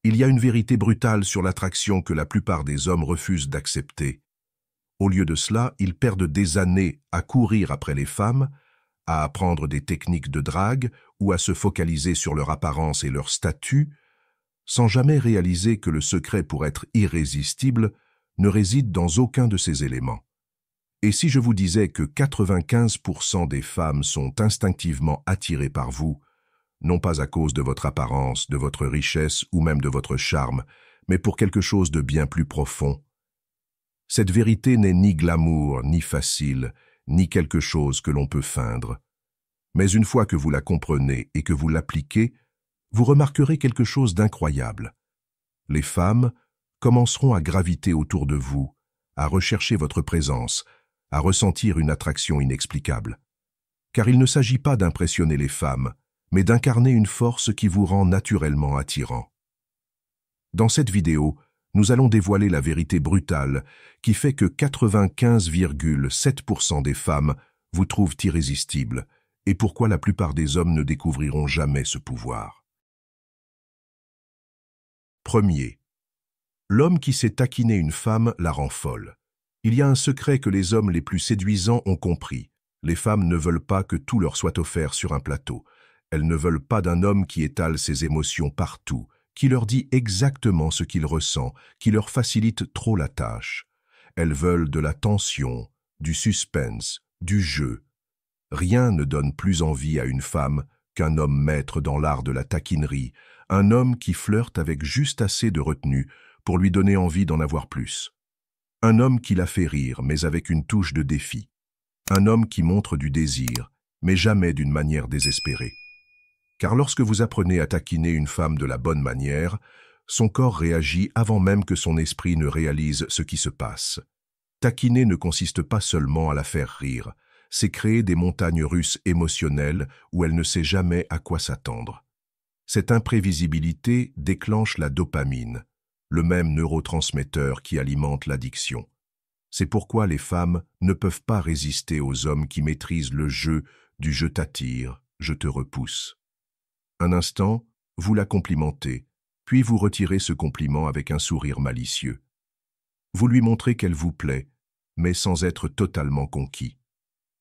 Il y a une vérité brutale sur l'attraction que la plupart des hommes refusent d'accepter. Au lieu de cela, ils perdent des années à courir après les femmes, à apprendre des techniques de drague ou à se focaliser sur leur apparence et leur statut, sans jamais réaliser que le secret pour être irrésistible ne réside dans aucun de ces éléments. Et si je vous disais que 95% des femmes sont instinctivement attirées par vous, non pas à cause de votre apparence, de votre richesse ou même de votre charme, mais pour quelque chose de bien plus profond. Cette vérité n'est ni glamour, ni facile, ni quelque chose que l'on peut feindre. Mais une fois que vous la comprenez et que vous l'appliquez, vous remarquerez quelque chose d'incroyable. Les femmes commenceront à graviter autour de vous, à rechercher votre présence, à ressentir une attraction inexplicable. Car il ne s'agit pas d'impressionner les femmes, mais d'incarner une force qui vous rend naturellement attirant. Dans cette vidéo, nous allons dévoiler la vérité brutale qui fait que 95,7% des femmes vous trouvent irrésistible et pourquoi la plupart des hommes ne découvriront jamais ce pouvoir. Premier, l'homme qui sait taquiner une femme la rend folle. Il y a un secret que les hommes les plus séduisants ont compris. Les femmes ne veulent pas que tout leur soit offert sur un plateau. Elles ne veulent pas d'un homme qui étale ses émotions partout, qui leur dit exactement ce qu'il ressent, qui leur facilite trop la tâche. Elles veulent de la tension, du suspense, du jeu. Rien ne donne plus envie à une femme qu'un homme maître dans l'art de la taquinerie, un homme qui flirte avec juste assez de retenue pour lui donner envie d'en avoir plus. Un homme qui la fait rire, mais avec une touche de défi. Un homme qui montre du désir, mais jamais d'une manière désespérée. Car lorsque vous apprenez à taquiner une femme de la bonne manière, son corps réagit avant même que son esprit ne réalise ce qui se passe. Taquiner ne consiste pas seulement à la faire rire, c'est créer des montagnes russes émotionnelles où elle ne sait jamais à quoi s'attendre. Cette imprévisibilité déclenche la dopamine, le même neurotransmetteur qui alimente l'addiction. C'est pourquoi les femmes ne peuvent pas résister aux hommes qui maîtrisent le jeu du « je t'attire, je te repousse ». Un instant, vous la complimentez, puis vous retirez ce compliment avec un sourire malicieux. Vous lui montrez qu'elle vous plaît, mais sans être totalement conquis.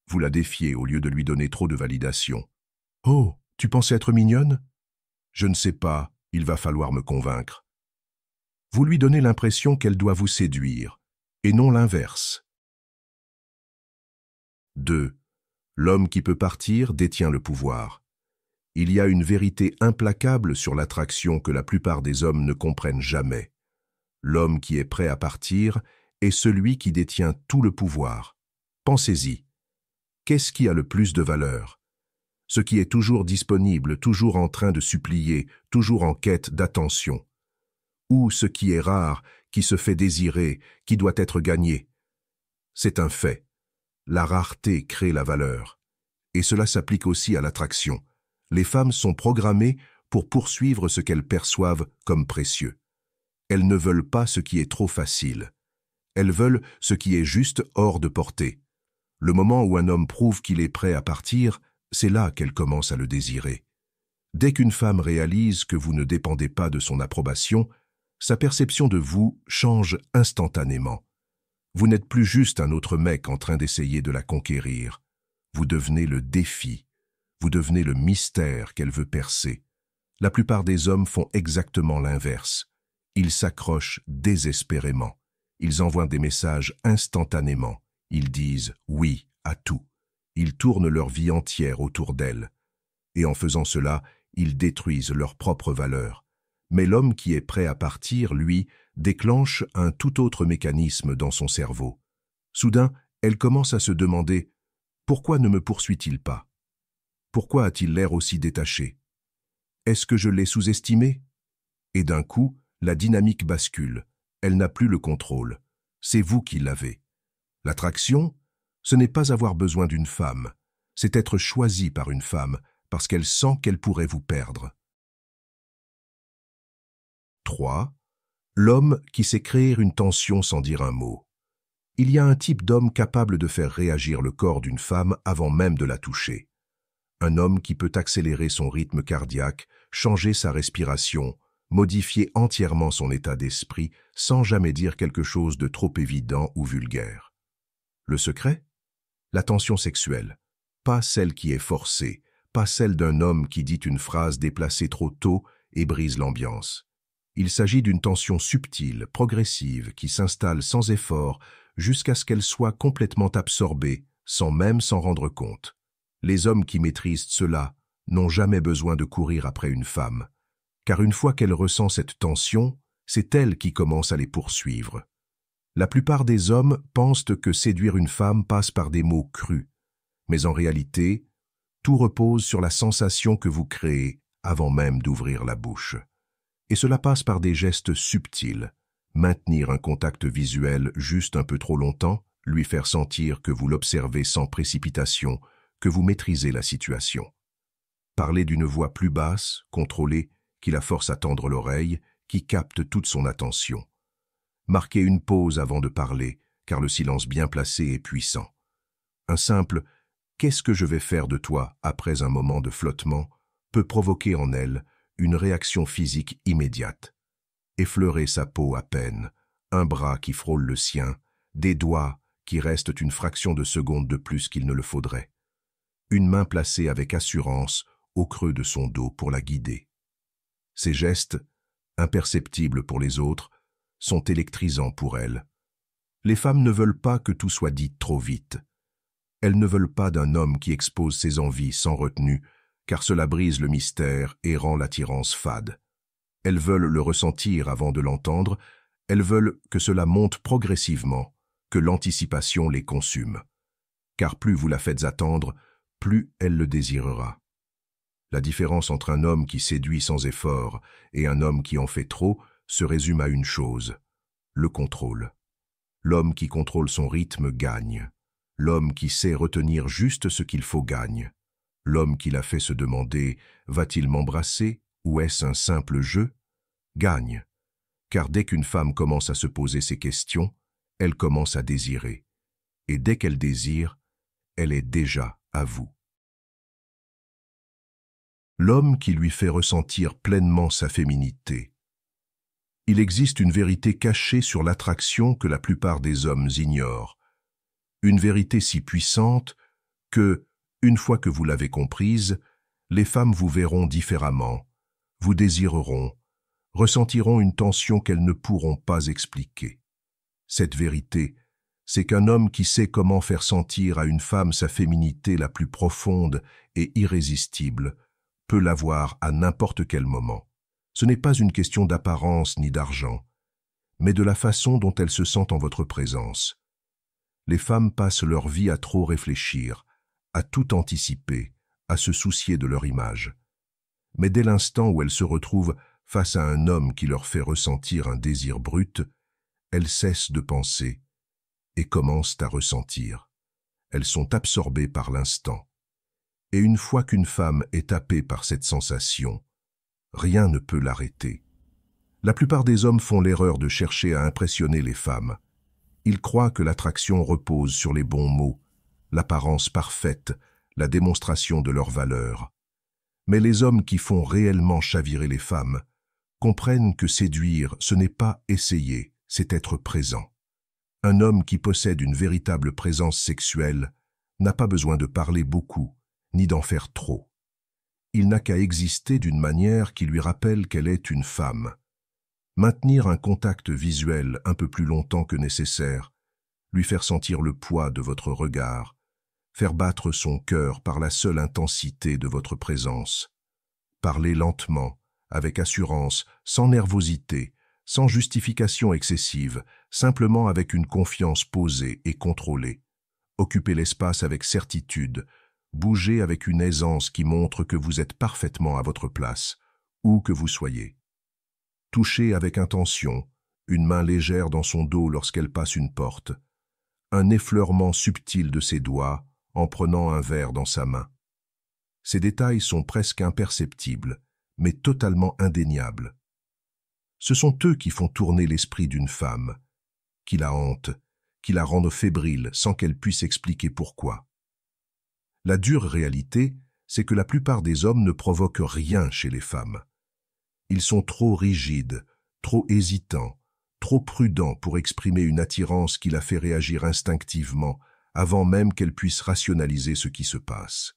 Vous la défiez au lieu de lui donner trop de validation. « Oh, tu pensais être mignonne ? » ?»« Je ne sais pas, il va falloir me convaincre. » Vous lui donnez l'impression qu'elle doit vous séduire, et non l'inverse. 2. L'homme qui peut partir détient le pouvoir. Il y a une vérité implacable sur l'attraction que la plupart des hommes ne comprennent jamais. L'homme qui est prêt à partir est celui qui détient tout le pouvoir. Pensez-y. Qu'est-ce qui a le plus de valeur? Ce qui est toujours disponible, toujours en train de supplier, toujours en quête d'attention. Ou ce qui est rare, qui se fait désirer, qui doit être gagné. C'est un fait. La rareté crée la valeur. Et cela s'applique aussi à l'attraction. Les femmes sont programmées pour poursuivre ce qu'elles perçoivent comme précieux. Elles ne veulent pas ce qui est trop facile. Elles veulent ce qui est juste hors de portée. Le moment où un homme prouve qu'il est prêt à partir, c'est là qu'elles commencent à le désirer. Dès qu'une femme réalise que vous ne dépendez pas de son approbation, sa perception de vous change instantanément. Vous n'êtes plus juste un autre mec en train d'essayer de la conquérir. Vous devenez le défi. Vous devenez le mystère qu'elle veut percer. La plupart des hommes font exactement l'inverse. Ils s'accrochent désespérément. Ils envoient des messages instantanément. Ils disent oui à tout. Ils tournent leur vie entière autour d'elle. Et en faisant cela, ils détruisent leur propre valeur. Mais l'homme qui est prêt à partir, lui, déclenche un tout autre mécanisme dans son cerveau. Soudain, elle commence à se demander « Pourquoi ne me poursuit-il pas ? Pourquoi a-t-il l'air aussi détaché ? Est-ce que je l'ai sous-estimé ?» Et d'un coup, la dynamique bascule. Elle n'a plus le contrôle. C'est vous qui l'avez. L'attraction, ce n'est pas avoir besoin d'une femme. C'est être choisi par une femme parce qu'elle sent qu'elle pourrait vous perdre. 3. L'homme qui sait créer une tension sans dire un mot. Il y a un type d'homme capable de faire réagir le corps d'une femme avant même de la toucher. Un homme qui peut accélérer son rythme cardiaque, changer sa respiration, modifier entièrement son état d'esprit sans jamais dire quelque chose de trop évident ou vulgaire. Le secret? La tension sexuelle, pas celle qui est forcée, pas celle d'un homme qui dit une phrase déplacée trop tôt et brise l'ambiance. Il s'agit d'une tension subtile, progressive, qui s'installe sans effort jusqu'à ce qu'elle soit complètement absorbée, sans même s'en rendre compte. Les hommes qui maîtrisent cela n'ont jamais besoin de courir après une femme, car une fois qu'elle ressent cette tension, c'est elle qui commence à les poursuivre. La plupart des hommes pensent que séduire une femme passe par des mots crus, mais en réalité, tout repose sur la sensation que vous créez avant même d'ouvrir la bouche. Et cela passe par des gestes subtils, maintenir un contact visuel juste un peu trop longtemps, lui faire sentir que vous l'observez sans précipitation, que vous maîtrisez la situation. Parler d'une voix plus basse, contrôlée, qui la force à tendre l'oreille, qui capte toute son attention. Marquer une pause avant de parler, car le silence bien placé est puissant. Un simple « qu'est-ce que je vais faire de toi » après un moment de flottement peut provoquer en elle une réaction physique immédiate. Effleurer sa peau à peine, un bras qui frôle le sien, des doigts qui restent une fraction de seconde de plus qu'il ne le faudrait. Une main placée avec assurance au creux de son dos pour la guider. Ces gestes, imperceptibles pour les autres, sont électrisants pour elle. Les femmes ne veulent pas que tout soit dit trop vite. Elles ne veulent pas d'un homme qui expose ses envies sans retenue, car cela brise le mystère et rend l'attirance fade. Elles veulent le ressentir avant de l'entendre, elles veulent que cela monte progressivement, que l'anticipation les consume. Car plus vous la faites attendre, plus elle le désirera. La différence entre un homme qui séduit sans effort et un homme qui en fait trop se résume à une chose, le contrôle. L'homme qui contrôle son rythme gagne. L'homme qui sait retenir juste ce qu'il faut gagne. L'homme qui la fait se demander « va-t-il m'embrasser ou est-ce un simple jeu ?» gagne. Car dès qu'une femme commence à se poser ces questions, elle commence à désirer. Et dès qu'elle désire, elle est déjà à vous. L'homme qui lui fait ressentir pleinement sa féminité. Il existe une vérité cachée sur l'attraction que la plupart des hommes ignorent. Une vérité si puissante que, une fois que vous l'avez comprise, les femmes vous verront différemment, vous désireront, ressentiront une tension qu'elles ne pourront pas expliquer. Cette vérité, c'est qu'un homme qui sait comment faire sentir à une femme sa féminité la plus profonde et irrésistible peut l'avoir à n'importe quel moment. Ce n'est pas une question d'apparence ni d'argent, mais de la façon dont elles se sentent en votre présence. Les femmes passent leur vie à trop réfléchir, à tout anticiper, à se soucier de leur image. Mais dès l'instant où elles se retrouvent face à un homme qui leur fait ressentir un désir brut, elles cessent de penser et commencent à ressentir. Elles sont absorbées par l'instant. Et une fois qu'une femme est happée par cette sensation, rien ne peut l'arrêter. La plupart des hommes font l'erreur de chercher à impressionner les femmes. Ils croient que l'attraction repose sur les bons mots, l'apparence parfaite, la démonstration de leur valeur. Mais les hommes qui font réellement chavirer les femmes comprennent que séduire, ce n'est pas essayer, c'est être présent. Un homme qui possède une véritable présence sexuelle n'a pas besoin de parler beaucoup, ni d'en faire trop. Il n'a qu'à exister d'une manière qui lui rappelle qu'elle est une femme. Maintenir un contact visuel un peu plus longtemps que nécessaire, lui faire sentir le poids de votre regard, faire battre son cœur par la seule intensité de votre présence. Parler lentement, avec assurance, sans nervosité, sans justification excessive, simplement avec une confiance posée et contrôlée. Occuper l'espace avec certitude, bouger avec une aisance qui montre que vous êtes parfaitement à votre place, où que vous soyez. Toucher avec intention, une main légère dans son dos lorsqu'elle passe une porte, un effleurement subtil de ses doigts en prenant un verre dans sa main. Ces détails sont presque imperceptibles, mais totalement indéniables. Ce sont eux qui font tourner l'esprit d'une femme, qui la hantent, qui la rendent fébrile sans qu'elle puisse expliquer pourquoi. La dure réalité, c'est que la plupart des hommes ne provoquent rien chez les femmes. Ils sont trop rigides, trop hésitants, trop prudents pour exprimer une attirance qui la fait réagir instinctivement avant même qu'elle puisse rationaliser ce qui se passe.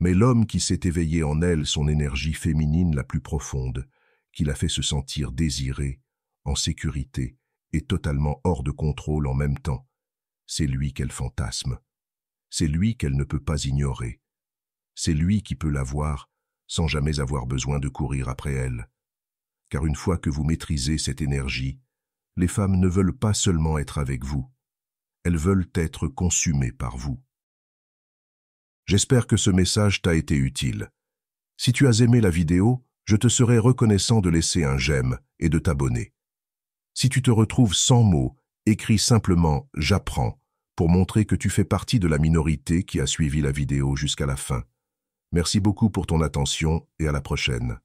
Mais l'homme qui s'est éveillé en elle son énergie féminine la plus profonde, qui la fait se sentir désirée, en sécurité et totalement hors de contrôle en même temps, c'est lui qu'elle fantasme. C'est lui qu'elle ne peut pas ignorer. C'est lui qui peut la voir sans jamais avoir besoin de courir après elle. Car une fois que vous maîtrisez cette énergie, les femmes ne veulent pas seulement être avec vous, elles veulent être consumées par vous. J'espère que ce message t'a été utile. Si tu as aimé la vidéo, je te serai reconnaissant de laisser un j'aime et de t'abonner. Si tu te retrouves sans mots, écris simplement « J'apprends » pour montrer que tu fais partie de la minorité qui a suivi la vidéo jusqu'à la fin. Merci beaucoup pour ton attention et à la prochaine.